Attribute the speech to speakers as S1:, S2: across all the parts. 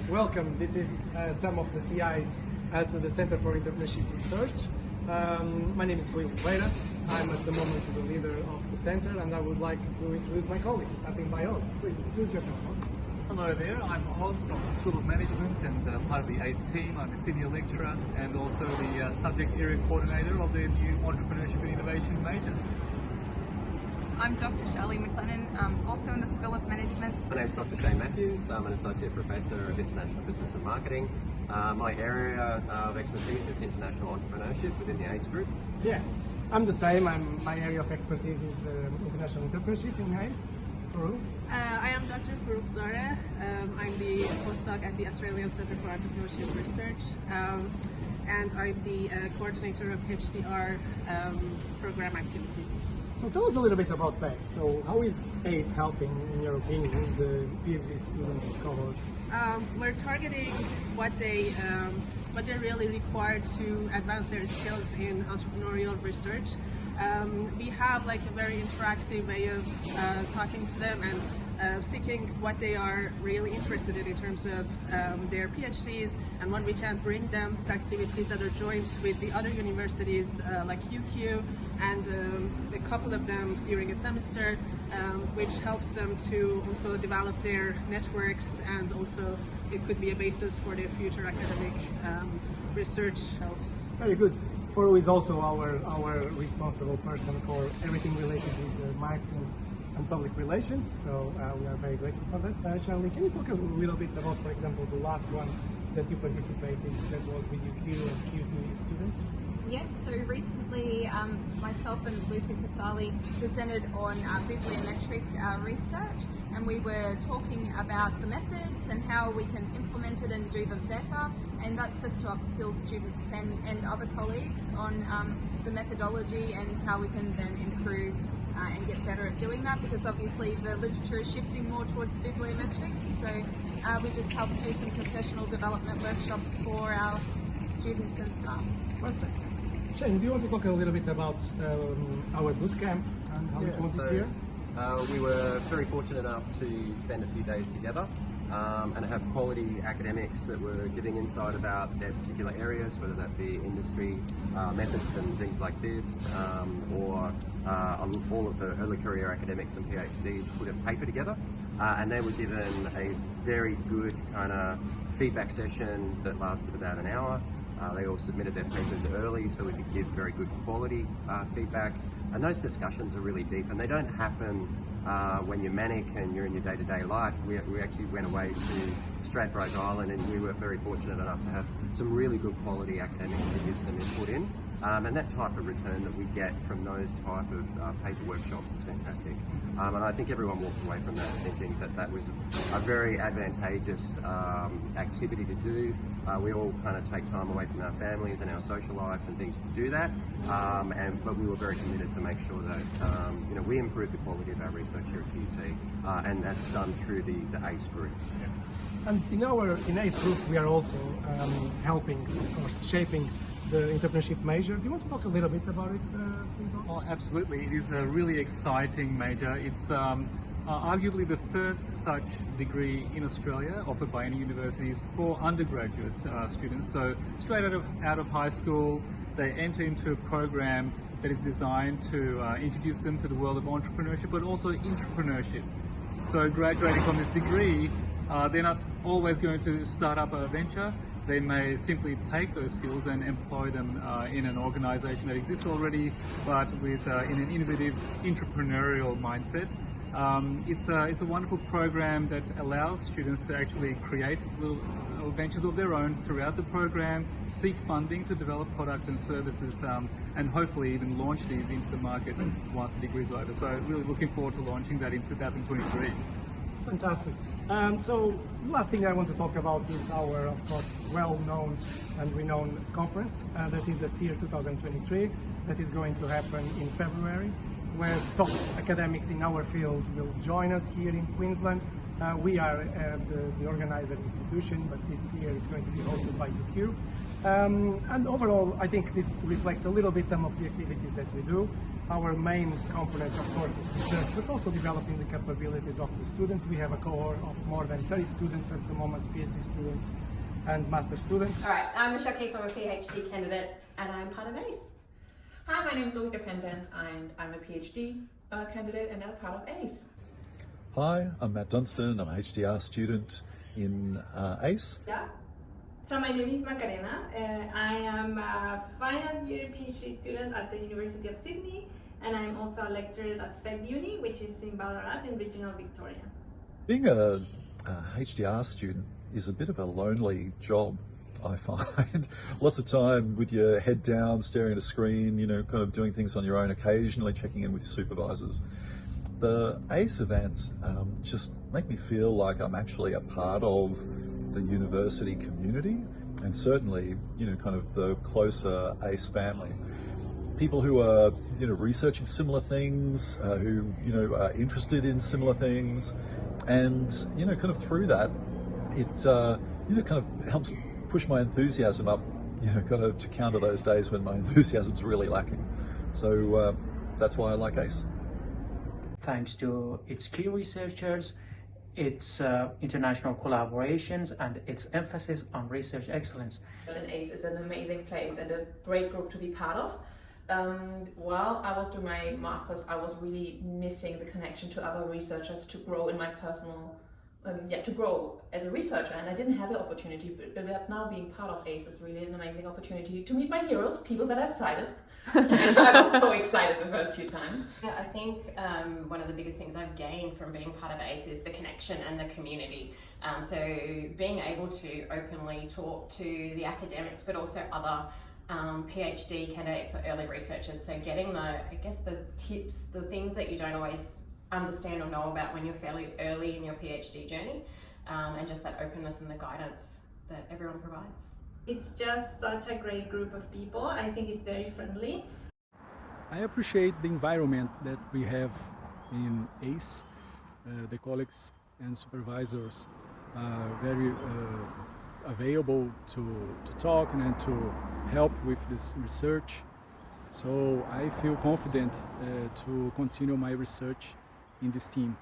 S1: Welcome. This is some of the CIs to the Center for Entrepreneurship Research. My name is Rui Oliveira. I'm at the moment the leader of the center, and I would like to introduce my colleagues, starting by Oz. Please introduce yourself, Oz.
S2: Hello there, I'm Oz from the School of Management and part of the ACE team. I'm a senior lecturer and also the subject area coordinator of the new Entrepreneurship and Innovation major.
S3: I'm Dr. Charlene McLennan, also in the School of Management.
S4: My name is Dr. Shane Matthews. I'm an Associate Professor of International Business and Marketing. My area of expertise is international entrepreneurship within the ACE group.
S1: Yeah, I'm the same. My area of expertise is the international entrepreneurship in ACE. Farouk?
S5: I am Dr. Farouk Zara. I'm the postdoc at the Australian Centre for Entrepreneurship Research, and I'm the coordinator of HDR program activities.
S1: So tell us a little bit about that. So how is ACE helping, in your opinion, the PhD students cohort?
S5: We're targeting what they really require to advance their skills in entrepreneurial research. We have like a very interactive way of talking to them and seeking what they are really interested in terms of their PhDs and what we can bring them to activities that are joined with the other universities like UQ and a couple of them during a semester, which helps them to also develop their networks, and also it could be a basis for their future academic research.
S1: Very good. Foro is also our responsible person for everything related with marketing and public relations, so we are very grateful for that. Charlie, can you talk a little bit about, for example, the last one that you participated, that was with UQ and Q2 students?
S3: Yes, so recently myself and Luca Casali presented on bibliometric research, and we were talking about the methods and how we can implement it and do them better, and that's just to upskill students and other colleagues on the methodology and how we can then improve and get better at doing that, because obviously the literature is shifting more towards bibliometrics, so we just help do some professional development workshops for our students and staff.
S1: Perfect. Shane, do you want to talk a little bit about our bootcamp and how it was this year?
S4: We were very fortunate enough to spend a few days together and have quality academics that were giving insight about their particular areas, whether that be industry, methods and things like this, or all of the early career academics and PhDs put a paper together, and they were given a very good kind of feedback session that lasted about an hour. They all submitted their papers early so we could give very good quality feedback, and those discussions are really deep, and they don't happen when you're manic and you're in your day-to-day life. We actually went away to Stradbroke Island, and we were very fortunate enough to have some really good quality academics to give some input in, and that type of return that we get from those type of paper workshops is fantastic, and I think everyone walked away from that thinking that that was a very advantageous activity to do. We all kind of take time away from our families and our social lives and things to do that, but we were very committed to make sure that we improve the quality of our research here at QUT, and that's done through the ACE group.
S1: Yeah. And in ACE group we are also helping, of course, shaping the entrepreneurship major. Do you want to talk a little bit about it, please?
S2: Oh, absolutely. It is a really exciting major. It's arguably the first such degree in Australia offered by any universities for undergraduate students. So straight out of high school, they enter into a program that is designed to introduce them to the world of entrepreneurship, but also intrapreneurship. So graduating from this degree, they're not always going to start up a venture. They may simply take those skills and employ them in an organization that exists already, but with in an innovative entrepreneurial mindset. It's a wonderful program that allows students to actually create little ventures of their own throughout the program, seek funding to develop product and services, and hopefully even launch these into the market once the degree is over. So really looking forward to launching that in 2023.
S1: Fantastic. So the last thing I want to talk about is our, of course, well-known and renowned conference, that is ASEER 2023, that is going to happen in February, where top academics in our field will join us here in Queensland. We are the organizer institution, but this year it's going to be hosted by UQ. And overall, I think this reflects a little bit some of the activities that we do. Our main component, of course, is research, but also developing the capabilities of the students. We have a cohort of more than 30 students at the moment, PhD students and master students.
S6: All right, I'm Michelle Keefe, I'm a PhD candidate and I'm part of ACE.
S7: Hi, my name is Ulrike Fendans and I'm a PhD candidate and now part of ACE.
S8: Hi, I'm Matt Dunstan. I'm a HDR student in ACE.
S9: Yeah. So my name is Macarena. I am a final year PhD student at the University of Sydney, and I'm also a lecturer at Fed Uni, which is in Ballarat in regional Victoria.
S8: Being a HDR student is a bit of a lonely job, I find. Lots of time with your head down, staring at a screen, you know, kind of doing things on your own, occasionally checking in with supervisors. The ACE events just make me feel like I'm actually a part of the university community, and certainly, you know, kind of the closer ACE family. People who are, you know, researching similar things, who, you know, are interested in similar things, and, you know, kind of through that, it, you know, kind of helps push my enthusiasm up, you know, kind of to counter those days when my enthusiasm's really lacking. So that's why I like ACE.
S10: Thanks to its key researchers, its international collaborations, and its emphasis on research excellence.
S7: And ACE is an amazing place and a great group to be part of. While I was doing my master's, I was really missing the connection to other researchers to grow in my personal, to grow as a researcher, and I didn't have the opportunity, but now being part of ACE is really an amazing opportunity to meet my heroes, people that I've cited. I was so excited the first few times.
S6: Yeah, I think one of the biggest things I've gained from being part of ACE is the connection and the community. So being able to openly talk to the academics, but also other PhD candidates or early researchers. So getting those tips, the things that you don't always understand or know about when you're fairly early in your PhD journey, and just that openness and the guidance that everyone provides.
S9: It's just such a great group of people. I think it's very friendly.
S11: I appreciate the environment that we have in ACE. The colleagues and supervisors are very available to talk and to help with this research. So I feel confident to continue my research in this team.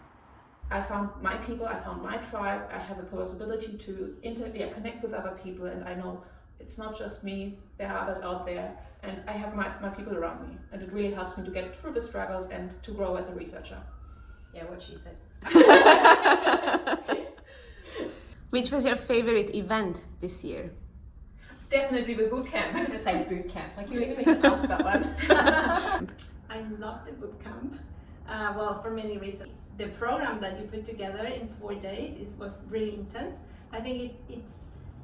S7: I found my people, I found my tribe, I have the possibility to connect with other people, and I know it's not just me, there are others out there, and I have my people around me, and it really helps me to get through the struggles and to grow as a researcher.
S6: Yeah, what she said.
S12: Which was your favorite event this year?
S7: Definitely the boot camp.
S6: I was going to say boot camp, like you even need to ask that one.
S9: I love the boot camp. Well, for many reasons. The program that you put together in 4 days was really intense. I think it's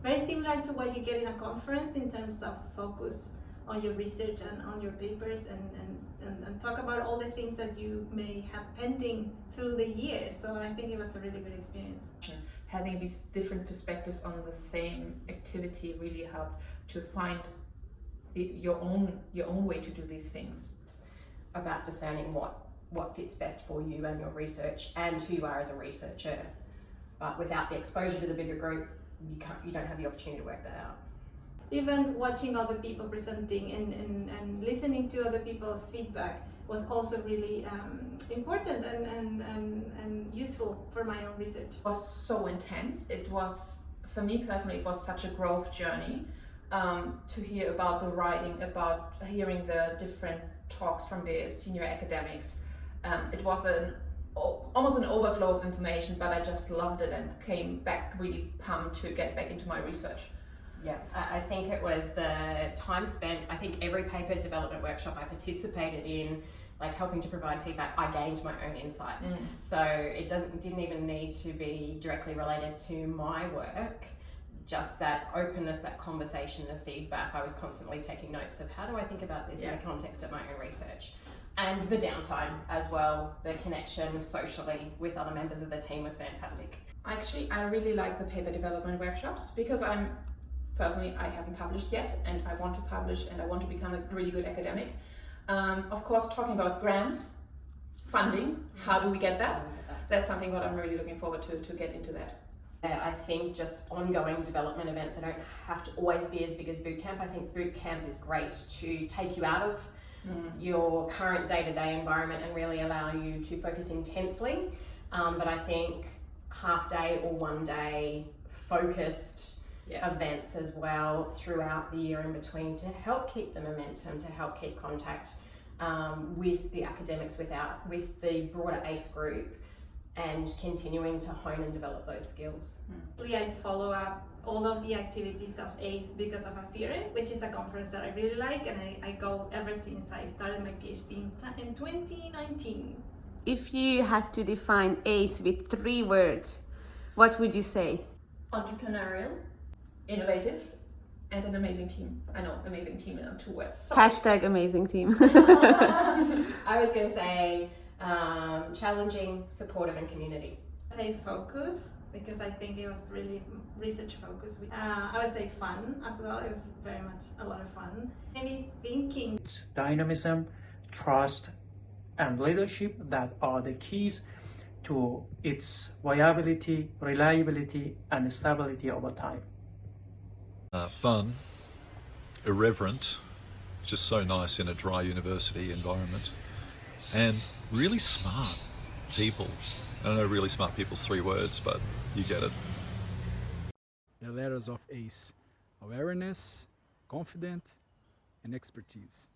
S9: very similar to what you get in a conference in terms of focus on your research and on your papers, and talk about all the things that you may have pending through the year. So I think it was a really good experience.
S7: Having these different perspectives on the same activity really helped to find your own way to do these things.
S6: It's about discerning what fits best for you and your research and who you are as a researcher. But without the exposure to the bigger group, you don't have the opportunity to work that out.
S9: Even watching other people presenting and listening to other people's feedback was also really important and useful for my own research.
S7: It was so intense. It was, for me personally, it was such a growth journey to hear about the writing, about hearing the different talks from the senior academics. It was almost an overflow of information, but I just loved it and came back really pumped to get back into my research.
S6: Yeah, I think it was the time spent. I think every paper development workshop I participated in, like helping to provide feedback, I gained my own insights. So it didn't even need to be directly related to my work. Just that openness, that conversation, the feedback. I was constantly taking notes of how do I think about this in the context of my own research. And the downtime as well, the connection socially with other members of the team was fantastic.
S7: Actually, I really like the paper development workshops because I haven't published yet, and I want to publish and I want to become a really good academic. Of course, talking about grants, funding, how do we get that? That's something that I'm really looking forward to get into that.
S6: I think just ongoing development events, they don't have to always be as big as boot camp. I think boot camp is great to take you out of your current day-to-day environment and really allow you to focus intensely. But I think half-day or one-day focused events as well throughout the year in between to help keep the momentum, to help keep contact with the academics, with the broader ACE group, and continuing to hone and develop those skills.
S9: I follow up all of the activities of ACE because of ASIRE, which is a conference that I really like, and I go ever since I started my PhD in 2019.
S12: If you had to define ACE with 3 words, what would you say?
S7: Entrepreneurial, innovative, and an amazing team. I know, amazing team in 2 words. So.
S12: Hashtag amazing team.
S6: I was going to say challenging, supportive, and community.
S9: I'd say focus, because I think it was really research focused. I would say fun as well. It was very much a lot of fun. Maybe thinking.
S10: Dynamism, trust, and leadership that are the keys to its viability, reliability, and stability over time.
S8: Fun, irreverent, just so nice in a dry university environment, and really smart people. I don't know really smart people's 3 words, but you get it.
S11: The letters of ACE: awareness, confident, and expertise.